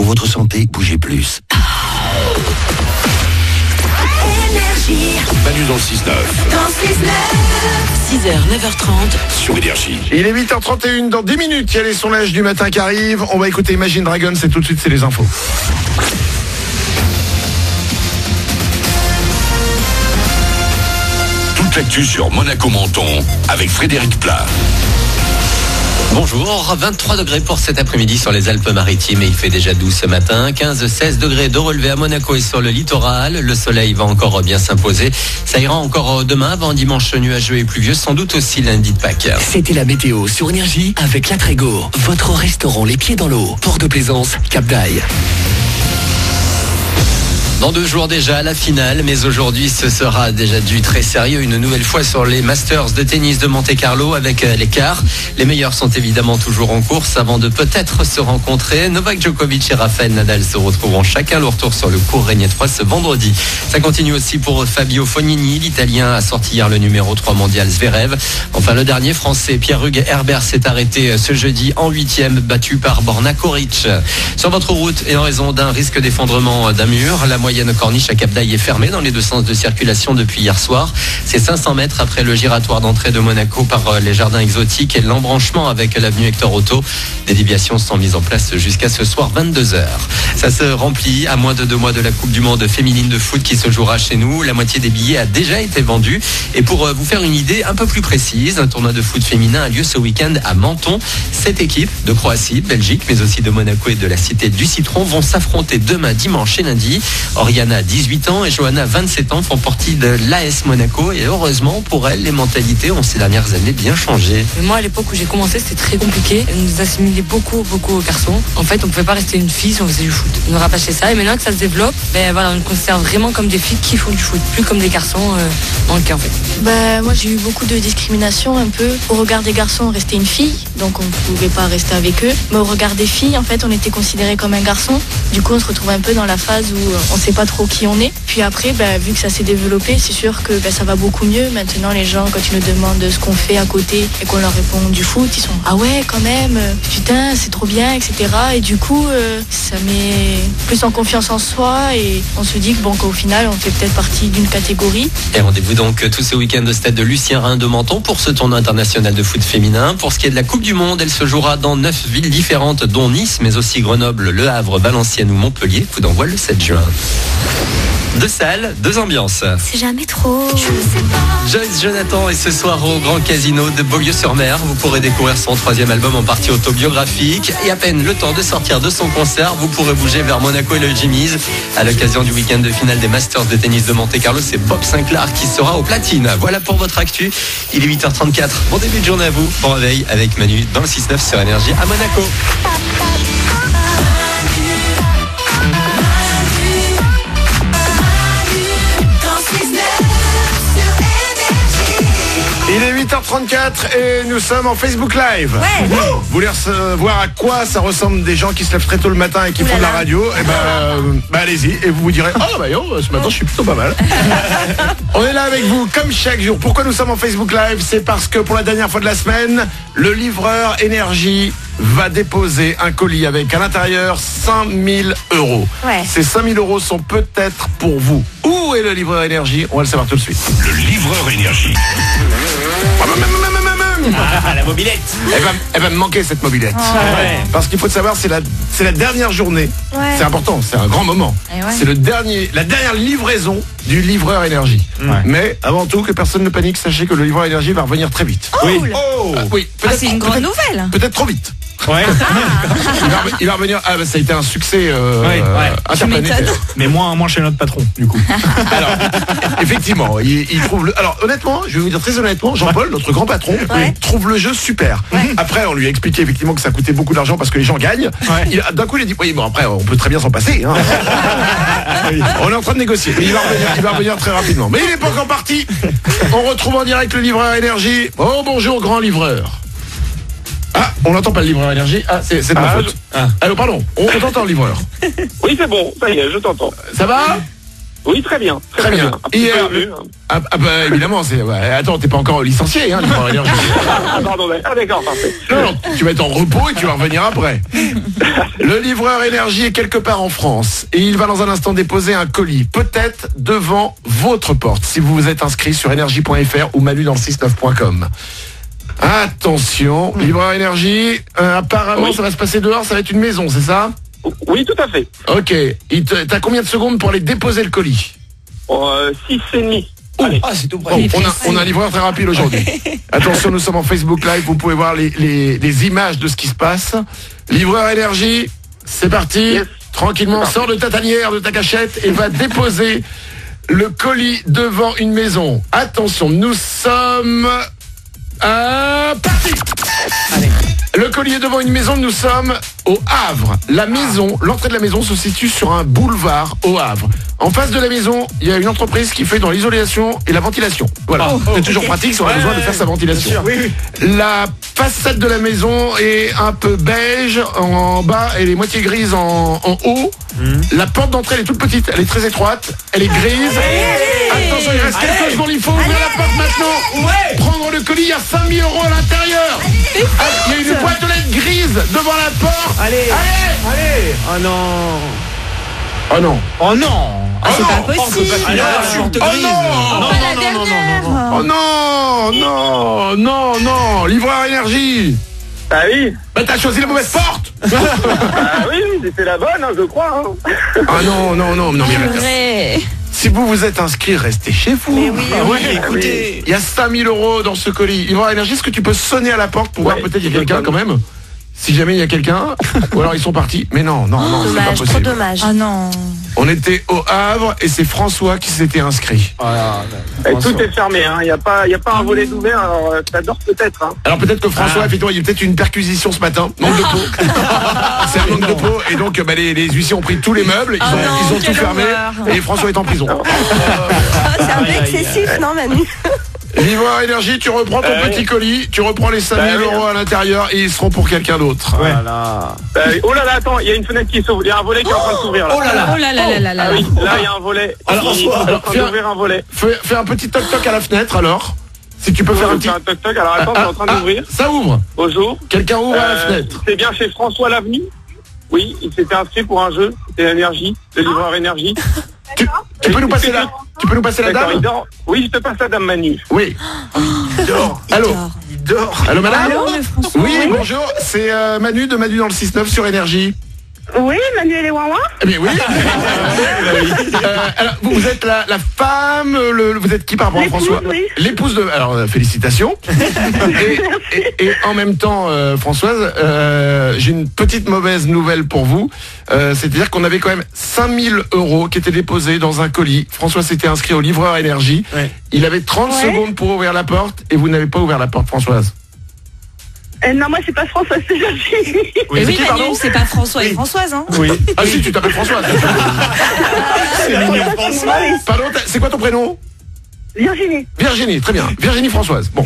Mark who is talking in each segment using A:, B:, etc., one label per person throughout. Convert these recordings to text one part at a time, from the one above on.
A: Pour votre santé, bougez plus. Manu dans le 6-9.
B: 6h, 9h30.
A: Sur Énergie.
C: Il est 8h31, dans 10 minutes, il y a les sondages du matin qui arrivent. On va écouter Imagine Dragons, c'est tout de suite, c'est les infos.
A: Toute l'actu sur Monaco-Menton avec Frédéric Plat.
D: Bonjour, 23 degrés pour cet après-midi sur les Alpes-Maritimes et il fait déjà 12 ce matin. 15-16 degrés de relevé à Monaco et sur le littoral. Le soleil va encore bien s'imposer. Ça ira encore demain avant dimanche nuageux et pluvieux, sans doute aussi lundi de Pâques.
E: C'était la météo sur Énergie avec La Trégo, votre restaurant les pieds dans l'eau. Port de Plaisance, Cap d'Aille.
D: Dans 2 jours déjà, la finale, mais aujourd'hui ce sera déjà du très sérieux, une nouvelle fois sur les Masters de tennis de Monte-Carlo avec l'écart. Les meilleurs sont évidemment toujours en course avant de peut-être se rencontrer. Novak Djokovic et Rafael Nadal se retrouveront chacun leur tour sur le court Régnier 3 ce vendredi. Ça continue aussi pour Fabio Fognini, l'Italien a sorti hier le numéro 3 mondial Zverev. Enfin le dernier Français, Pierre-Hugues Herbert, s'est arrêté ce jeudi en 8e, battu par Borna Koric. Sur votre route, et en raison d'un risque d'effondrement d'un mur, la moyenne corniche à Cap d'Aille est fermée dans les 2 sens de circulation depuis hier soir. C'est 500 mètres après le giratoire d'entrée de Monaco par les jardins exotiques et l'embranchement avec l'avenue Hector Otto. Des déviations sont mises en place jusqu'à ce soir 22h. Ça se remplit à moins de 2 mois de la Coupe du Monde féminine de foot qui se jouera chez nous. La moitié des billets a déjà été vendue. Et pour vous faire une idée un peu plus précise, un tournoi de foot féminin a lieu ce week-end à Menton. 7 équipes de Croatie, Belgique, mais aussi de Monaco et de la Cité du Citron vont s'affronter demain, dimanche et lundi. Oriana, 18 ans, et Johanna, 27 ans, font partie de l'AS Monaco. Et heureusement, pour elles, les mentalités ont ces dernières années bien changé.
F: Mais moi, à l'époque où j'ai commencé, c'était très compliqué. On nous assimilait beaucoup aux garçons. En fait, on ne pouvait pas rester une fille si on faisait du foot. On nous rabâchait ça. Et maintenant que ça se développe, on nous considère vraiment comme des filles qui font du foot, plus comme des garçons dans le cas, en fait.
G: Moi, j'ai eu beaucoup de discrimination un peu. Au regard des garçons, on restait une fille, donc on ne pouvait pas rester avec eux. Mais au regard des filles, en fait, on était considéré comme un garçon. Du coup, on se retrouve un peu dans la phase où on ne sait pas trop qui on est. Puis après, vu que ça s'est développé, c'est sûr que ça va beaucoup mieux. Maintenant, les gens, quand ils nous demandent ce qu'on fait à côté et qu'on leur répond du foot, ils sont « Ah ouais, quand même, putain, c'est trop bien, etc. » Et du coup, ça met plus en confiance en soi et on se dit qu'au final, on fait peut-être partie d'une catégorie.
D: Et rendez-vous donc tous ces week-ends au stade de Lucien Rhin de Menton pour ce tournoi international de foot féminin. Pour ce qui est de la Coupe du Monde, elle se jouera dans 9 villes différentes, dont Nice, mais aussi Grenoble, Le Havre, Valenciennes ou Montpellier. Coup d'envoi le 7 juin. 2 salles, 2 ambiances.
G: C'est jamais trop.
D: Joyce Jonathan est ce soir au Grand Casino de Beaulieu-sur-Mer. Vous pourrez découvrir son 3e album en partie autobiographique. Et à peine le temps de sortir de son concert, vous pourrez bouger vers Monaco et le Jimmy's. À l'occasion du week-end de finale des Masters de tennis de Monte-Carlo, c'est Bob Sinclair qui sera au platine. Voilà pour votre actu. Il est 8h34. Bon début de journée à vous. Bon réveil avec Manu dans le 6-9 sur Énergie à Monaco.
C: Il est 8h34 et nous sommes en Facebook Live.
H: Ouais.
C: Vous voulez voir à quoi ça ressemble des gens qui se lèvent très tôt le matin et qui font de la radio? Allez-y et vous vous direz ce matin je suis plutôt pas mal. On est là avec vous comme chaque jour. Pourquoi nous sommes en Facebook Live? C'est parce que pour la dernière fois de la semaine, le livreur Énergie va déposer un colis avec à l'intérieur 5000 €.
H: Ouais.
C: Ces 5000 € sont peut-être pour vous. Où est le livreur Énergie? On va le savoir tout de suite.
A: Le livreur Énergie.
I: La mobilette.
C: Elle va me manquer cette mobilette.
I: Ouais.
C: Parce qu'il faut savoir, c'est la dernière journée.
H: Ouais.
C: C'est important, c'est un grand moment.
H: Et ouais.
C: C'est la dernière livraison du livreur Énergie. Mais avant tout, que personne ne panique, sachez que le livreur Énergie va revenir très vite.
H: Cool.
C: Oui,
H: C'est une grande nouvelle.
C: peut-être trop vite.
I: Ouais.
C: Il va revenir. Ça a été un succès interplanétaire.
I: Mais moins chez notre patron, du coup.
C: Alors, effectivement, il trouve alors honnêtement, je vais vous dire très honnêtement, Jean-Paul, notre grand patron, trouve le jeu super. Après, on lui a expliqué effectivement que ça coûtait beaucoup d'argent parce que les gens gagnent. D'un coup, il a dit après, on peut très bien s'en passer. Hein. On est en train de négocier. Il va revenir très rapidement. Mais il n'est pas encore parti. On retrouve en direct le livreur Énergie. Oh, bonjour, grand livreur. Ah, on n'entend pas le livreur Énergie. Ah, c'est de ma faute. Allô, pardon. On t'entend, le livreur.
J: Oui, c'est bon, ça y est, je t'entends.
C: Ça va?
B: Oui, très bien.
C: Très bien. Hier, bah évidemment, attends, t'es pas encore licencié, hein, livreur énergie.
B: Pardon, d'accord, parfait.
C: Non, tu vas être en repos et tu vas revenir après. Le livreur énergie est quelque part en France et il va dans un instant déposer un colis, peut-être devant votre porte, si vous vous êtes inscrit sur énergie.fr ou manu dans le 69.com. Attention, livreur énergie, apparemment ça va se passer dehors, ça va être une maison, c'est ça ?
B: Oui, tout à fait.
C: Ok, t'as combien de secondes pour aller déposer le colis ?
B: 6,5.
I: C'est tout
C: près. On a un livreur très rapide aujourd'hui. Attention, nous sommes en Facebook Live, vous pouvez voir les images de ce qui se passe. Livreur énergie, c'est parti. Yes. Tranquillement, sors de ta tanière, de ta cachette et va déposer le colis devant une maison. Attention, nous sommes... parti. Allez. Le colis est devant une maison, nous sommes au Havre. La maison, l'entrée de la maison se situe sur un boulevard au Havre. En face de la maison, il y a une entreprise qui fait dans l'isolation et la ventilation. Voilà, c'est toujours pratique si on a besoin de faire sa ventilation. Oui. La façade de la maison est un peu beige en bas, elle est moitié grise en haut. La porte d'entrée elle est toute petite, elle est très étroite, elle est grise. Attention, il reste quelques secondes, il faut ouvrir la porte maintenant. Prendre le colis, il y a 5 000 € à l'intérieur. Il y a une boîte aux lettres grise devant la porte. Allez.
I: Oh non.
C: Oh non.
I: Oh non.
H: C'est pas possible.
C: Oh non. Livreur énergie.
B: Ah oui.
C: Bah t'as choisi la mauvaise porte.
B: Oui, c'était la bonne, je crois.
C: Ah non, mais si vous êtes inscrit, restez chez vous.
H: Mais oui,
C: écoutez. Il y a 5 000 € dans ce colis. Livreur énergie, est-ce que tu peux sonner à la porte pour voir peut-être il y a quelqu'un quand même ? Si jamais il y a quelqu'un, ou alors ils sont partis. Mais non, c'est pas possible.
H: Trop dommage.
F: Ah non.
C: On était au Havre et c'est François qui s'était inscrit.
B: Tout est fermé, il n'y a pas un volet d'ouvert, alors ça dort peut-être.
C: Alors peut-être que François, effectivement, il y a peut-être une perquisition ce matin, manque de peau. C'est un manque de peau et donc les huissiers ont pris tous les meubles, ils ont tout fermé et François est en prison.
H: C'est un peu excessif, non Manu?
C: Livreur énergie, tu reprends ton petit colis, tu reprends les 5 000 € à l'intérieur et ils seront pour quelqu'un d'autre.
B: Voilà. Oh là là, attends, il y a une fenêtre qui s'ouvre, il y a un volet qui est en train de s'ouvrir là.
F: Oh là là.
B: Ah oui, là il y a un volet.
C: Alors,
B: il est en train d'ouvrir un volet.
C: Fais un petit toc-toc à la fenêtre alors. Si tu peux faire un petit
B: toc-toc, alors attends, c'est en train d'ouvrir.
C: Ça ouvre.
B: Bonjour.
C: Quelqu'un ouvre à la fenêtre.
B: C'est bien chez François Lavenue. Oui, il s'était inscrit pour un jeu, c'était l'énergie, le livreur énergie.
C: Tu peux nous passer la dame?
B: Oui, je te passe la dame Manu.
C: Oui. Il dort. Allô. Allô madame. Oui, bonjour, c'est Manu de Manu dans le 6-9 sur Énergie.
J: Oui, Manu et les Wawa.
C: Eh bien oui. Alors, vous êtes la femme, vous êtes qui par rapport à François? L'épouse de... Alors, félicitations. et en même temps, Françoise, j'ai une petite mauvaise nouvelle pour vous. C'est-à-dire qu'on avait quand même 5 000 € qui étaient déposés dans un colis. François s'était inscrit au livreur énergie. Ouais. Il avait 30 secondes pour ouvrir la porte et vous n'avez pas ouvert la porte, Françoise.
J: Non, moi c'est pas Françoise, c'est Virginie.
H: Oui, Manu, c'est pas François et Françoise, hein.
C: Oui. Ah si, tu t'appelles Françoise.
I: C'est mignon, François.
C: Pardon, c'est quoi ton prénom?
J: Virginie.
C: Virginie, très bien. Virginie Françoise. Bon.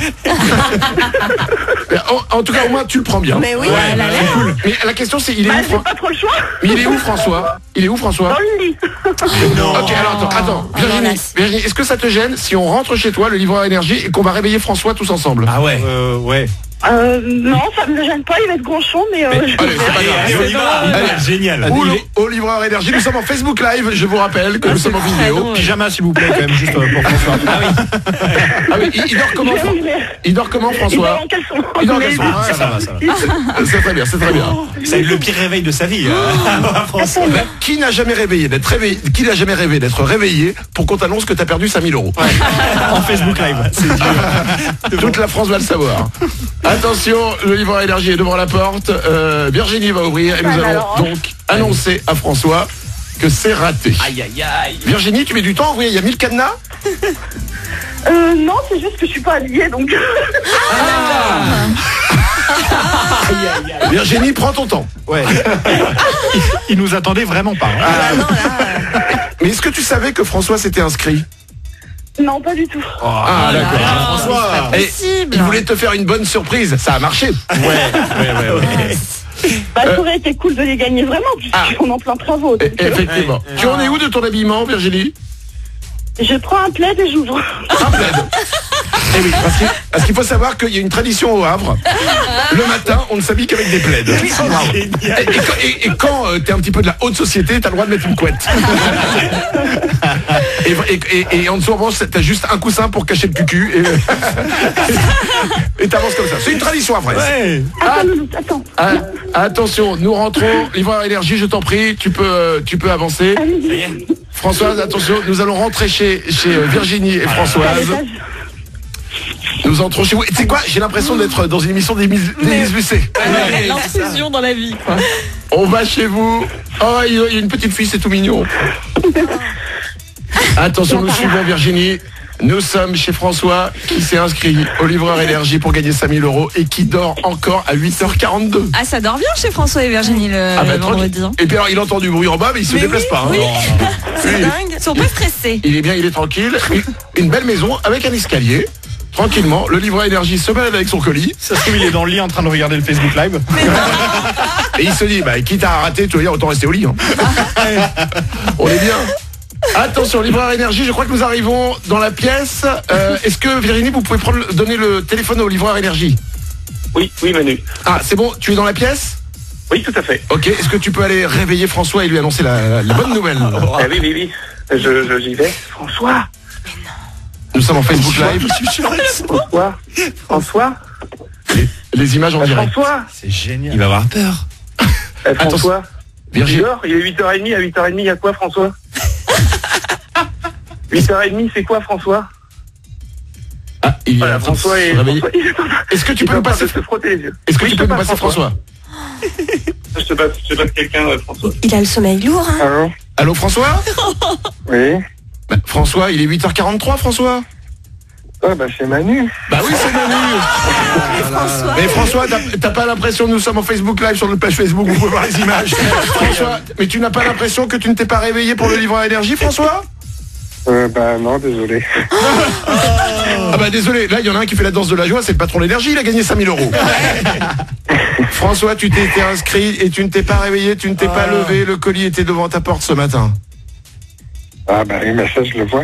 C: En tout cas, au moins, tu le prends bien.
H: Mais oui,
C: c'est cool. Mais la question, c'est, il est où
J: J'ai pas trop le choix.
C: Mais il est où François?
J: Dans le lit.
C: Non. Ok, alors attends. Virginie, est-ce que ça te gêne si on rentre chez toi, le livreur énergie, et qu'on va réveiller François tous ensemble?
I: Ah ouais. Ouais.
J: Non, ça me gêne pas, il va être gronchon, mais...
C: Allez, c'est pas grave.
I: Génial.
C: Au livreur énergie, nous sommes en Facebook Live, je vous rappelle que nous sommes en vidéo.
I: Pyjama s'il vous plaît, quand même, juste pour François.
C: Ah oui, il dort comment Il dort comment François? Il dort en caleçon.
I: Ça va.
C: C'est très bien.
I: C'est le pire réveil de sa vie, François.
C: Qui n'a jamais rêvé d'être réveillé pour qu'on t'annonce que t'as perdu 5 000 €?
I: En Facebook Live, c'est dur.
C: Toute la France va le savoir. Attention, le livreur énergie est devant la porte. Virginie va ouvrir et nous allons donc annoncer à François que c'est raté.
I: Aïe.
C: Virginie, tu mets du temps à ouvrir, il y a 1000 cadenas?
J: Non, c'est juste que je suis pas habillée, donc...
C: Virginie, prends ton temps.
I: Ouais. Il nous attendait vraiment pas.
C: Mais est-ce que tu savais que François s'était inscrit?
J: Non, pas du tout.
C: D'accord. François, il voulait te faire une bonne surprise. Ça a marché.
I: Ouais.
J: Ça aurait été cool de les gagner vraiment, puisqu'on est en plein travaux.
C: Effectivement. Tu en es où de ton habillement, Virginie?
J: Je prends un plaid et j'ouvre.
C: Un plaid. Et oui, parce qu'il faut savoir qu'il y a une tradition au Havre. Le matin, on ne s'habille qu'avec des plaids. Et quand t'es un petit peu de la haute société, t'as le droit de mettre une couette. Et en dessous, en revanche, t'as juste un coussin pour cacher le cucu. Et t'avances comme ça. C'est une tradition après. Ouais.
J: Attends.
C: Attention, nous rentrons. Livreur énergie, je t'en prie, tu peux avancer. Françoise, attention, nous allons rentrer chez Virginie et Françoise. Nous entrons chez vous. Et tu sais quoi, j'ai l'impression d'être dans une émission d'Élise Lucet.
H: L'intrusion dans la vie, quoi.
C: On va chez vous. Oh, il y a une petite fille, c'est tout mignon. Attention, nous suivons Virginie. Nous sommes chez François qui s'est inscrit au livreur énergie pour gagner 5 000 € et qui dort encore à 8h42.
H: Ah, ça dort bien chez François et Virginie le vendredi.
C: Et puis alors, il entend du bruit en bas, mais il se déplace pas.
H: Oui.
C: Hein.
H: C'est dingue. Ils sont pas stressés.
C: Il est bien, il est tranquille. Une belle maison avec un escalier. Tranquillement, le livreur énergie se balade avec son colis.
I: Ça se trouve, il est dans le lit en train de regarder le Facebook Live.
C: Et il se dit, quitte à rater, tu veux dire, autant rester au lit. Hein. On est bien. Attention, livreur énergie, je crois que nous arrivons dans la pièce. Est-ce que Virginie, vous pouvez donner le téléphone au livreur énergie?
B: Oui, Manu.
C: Ah, c'est bon, tu es dans la pièce?
B: Oui, tout à fait.
C: Ok, est-ce que tu peux aller réveiller François et lui annoncer la bonne nouvelle?
B: Oui. J'y vais. François.
C: Nous sommes en Facebook Live.
B: François.
C: Les images en direct.
B: François.
I: C'est génial. Il va avoir peur.
B: François.
C: Virginie.
B: Il est 8h30, à 8h30, il y a quoi, François? 8h30, c'est quoi, François?
C: Ah, il est
B: François et...
C: Est-ce que tu peux nous passer...
B: se frotter les yeux.
C: Est-ce que tu peux nous passer François?
B: Je te passe quelqu'un, François.
H: Il a le sommeil lourd, hein.
C: Allô, François?
B: Oui.
C: François, il est 8h43, François.
B: C'est Manu.
C: Bah oui, c'est Manu. Mais François, t'as pas l'impression, nous sommes en Facebook Live sur notre page Facebook, vous pouvez voir les images. François, mais tu n'as pas l'impression que tu ne t'es pas réveillé pour le livreur énergie, François?
B: Non, désolé.
C: Ah bah désolé, là il y en a un qui fait la danse de la joie, c'est le patron d'énergie, il a gagné 5 000 €. François, tu t'es été inscrit et tu ne t'es pas réveillé, tu ne t'es pas levé, le colis était devant ta porte ce matin.
B: Ah bah oui, mais ça je le vois.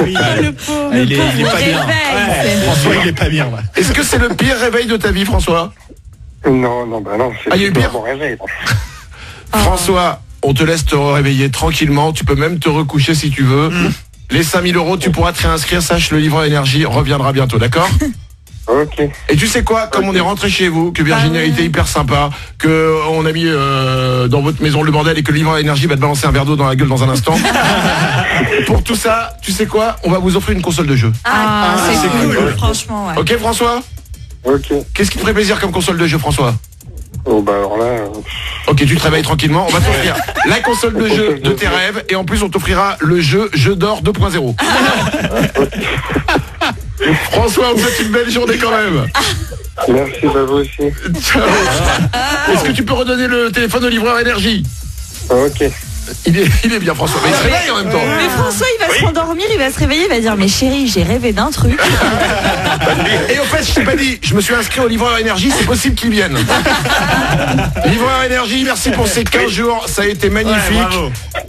H: Le pauvre
I: il est pas bien. François, il est pas bien. Ouais.
C: Est-ce que c'est le pire réveil de ta vie, François?
B: Non, c'est
C: il y a eu pire.
B: Bon réveil.
C: François, on te laisse te réveiller tranquillement, tu peux même te recoucher si tu veux. Les 5 000 €, tu pourras te réinscrire, sache, le livreur énergie reviendra bientôt, d'accord?
B: Ok.
C: Et tu sais quoi, comme on est rentré chez vous, que Virginie a été hyper sympa, que on a mis dans votre maison le bordel et que le livreur énergie va te balancer un verre d'eau dans la gueule dans un instant. Pour tout ça, tu sais quoi, on va vous offrir une console de jeu.
H: C'est cool, franchement, ouais.
C: Ok, François?
B: Ok.
C: Qu'est-ce qui te ferait plaisir comme console de jeu, François?
B: Alors là...
C: Ok, tu te réveilles tranquillement, on va t'offrir la console de jeu de tes rêves et en plus on t'offrira le jeu Jeu d'or 2.0. François, on te souhaite une belle journée quand même.
B: Merci, vous aussi.
C: Ciao. Est-ce que tu peux redonner le téléphone au livreur énergie?
B: Ok.
C: Il est bien, François, mais il se réveille en même temps.
H: Mais François, il va se rendormir, il va se réveiller, il va dire mais chérie, j'ai rêvé d'un truc.
C: Et au fait, je t'ai pas dit, je me suis inscrit au livreur énergie, c'est possible qu'il vienne. Livreur énergie, merci pour ces 15 jours, ça a été magnifique.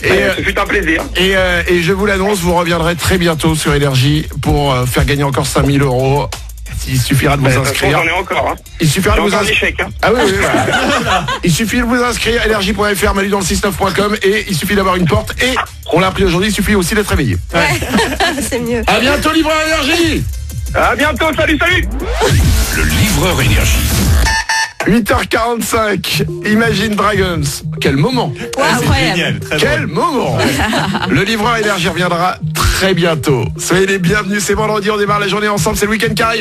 B: Et c'est un plaisir.
C: Et je vous l'annonce, vous reviendrez très bientôt sur énergie pour faire gagner encore 5 000 €. Il suffira de vous inscrire.
B: J'en ai encore.
C: Il suffira de vous inscrire. Ah oui. Il suffit de vous inscrire énergie.fr, Manu dans le 69.com et il suffit d'avoir une porte et on l'a appris aujourd'hui, il suffit aussi d'être réveillé.
H: C'est mieux.
C: À bientôt, livreur énergie.
B: À bientôt, salut.
A: Le livreur énergie.
C: 8h45, Imagine Dragons. Quel moment.
H: Incroyable.
C: Quel moment. Le livreur énergie reviendra très bientôt. Soyez les bienvenus, c'est vendredi, on démarre la journée ensemble, c'est le week-end qui arrive.